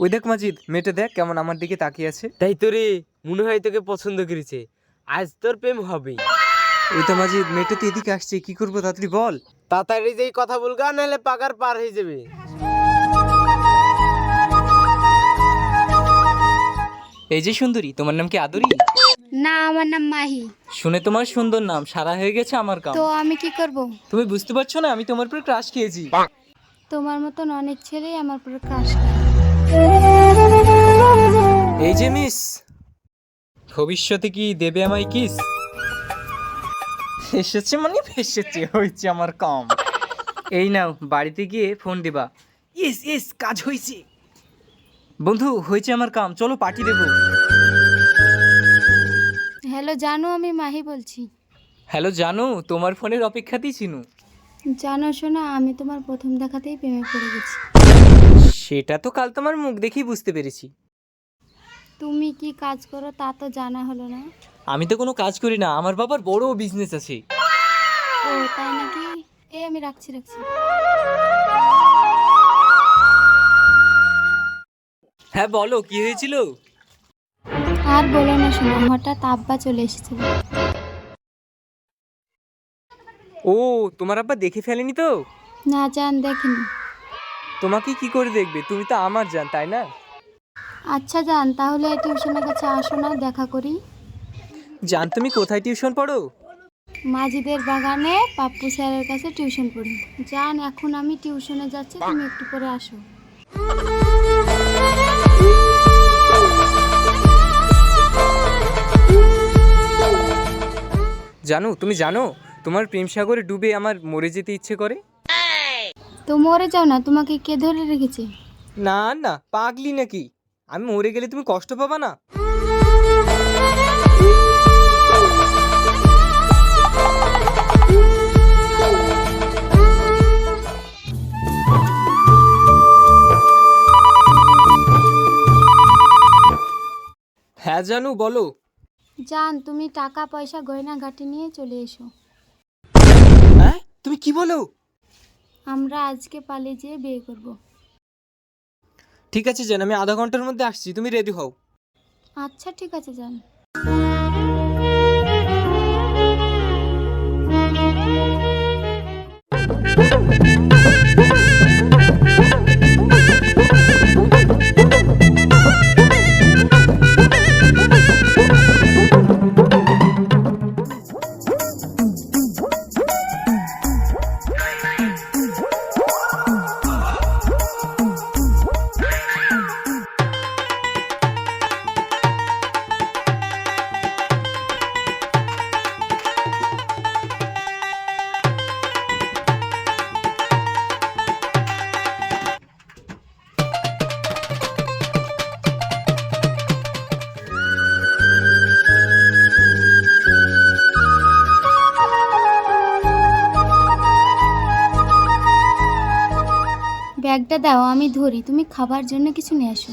ওই দেখ মাজিদ, মেয়েটা দেখ কেমন আমার দিকে তাকিয়ে আছে। তাই তো রে, মনে হয় তোকে পছন্দ করেছে, আজ তোর প্রেম হবে। ওই তো মাজিদ, মেয়েটা তো এদিকে আসছে, কি করবো তাড়াতাড়ি বল। তাড়াতাড়ি যেই কথা বলগা, নাহলে পাগার পার হয়ে যাবে। এই যে সুন্দরী, তোমার নাম কি আদরি? না, আমার নাম মাহি। শুনে তোমার সুন্দর নাম সারা হয়ে গেছে আমার কাম। তো আমি কি করব? তুমি বুঝতে পারছো না, আমি তোমার উপর ক্রাশ খেয়েছি। তোমার মতন অনেক ছেলেই আমার উপরে ক্রাশ করে। এই যে মিস, ভবিষ্যতে কি দেবে আমায় কিস? এসেছে মানে এসেছে, হয়েছে আমার কাম। এই নাও, বাড়িতে গিয়ে ফোন দিবা। ইস ইস, কাজ হয়েছে বন্ধু, হয়েছে আমার কাম, চলো পার্টি দেবো। হ্যালো জানো, আমি মাহি বলছি। হ্যালো জানু, তোমার ফোনের অপেক্ষাতেই ছিনু। জানো শোনা, আমি তোমার প্রথম দেখাতেই প্রেমে পড়ে গেছি। সেটা তো কাল তোমার মুখ দেখেই বুঝতে পেরেছি। তুমি কি কাজ করো তা তো জানা হলো না। আমি তো কোনো কাজ করি না, আমার বাবার বড় বিজনেস আছে। ও তাই নাকি? এই আমি রাখছি। হ্যাঁ বলো, কি হয়েছিল? আর বলো না শোনা, হঠাৎ আব্বা চলে এসেছিল। ও, তোমার আব্বা দেখে ফেলেনি তো? না জান, দেখিনি। তোমাকে কি করে দেখবে, তুমি তো আমার জান, তাই না? আচ্ছা জান, তাহলে টিউশনের কাছে আসো না, দেখা করি। জান, তুমি কোথায় টিউশন পড়ো? মাজিদের বাগানে পাপ্পু স্যারের কাছে টিউশন পড়ি। জান, এখন আমি টিউশনে যাচ্ছি, তুমি একটু পরে আসো। জানো, তুমি জানো তোমার প্রেম সাগরে ডুবে আমার মরে যেতে ইচ্ছে করে। তো মরে যাও না, তোমাকে কে ধরে রেখেছে? না না, পাগলি নাকি? আমি মরে গেলে তুমি কষ্ট পাবা না? হ্যাঁ জানু, বলো। জান, তুমি টাকা পয়সা গয়নাগাটি নিয়ে চলে এসো। হ্যাঁ, তুমি কি বলো? আমরা আজকে পালিয়ে যেয়ে বিয়ে করব। ঠিক আছে জান, আমি আধা ঘন্টার মধ্যে আসছি, তুমি রেডি হও। আচ্ছা ঠিক আছে জান। ব্যাগটা দাও, আমি ধরি, তুমি খাবার জন্য কিছু নিয়ে আসো।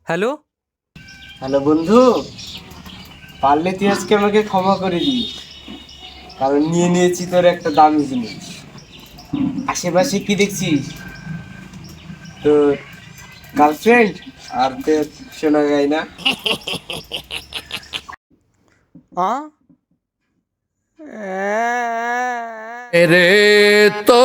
হ্যালো। হ্যালো বন্ধু, পারলে তুই আজকে আমাকে ক্ষমা করে দিস, কারণ নিয়ে নিয়েছি তোর একটা দামি জিনিস। আশেপাশে কি দেখছিস? তোর গার্লফ্রেন্ড আর তোর শোনা যায় না। রে তো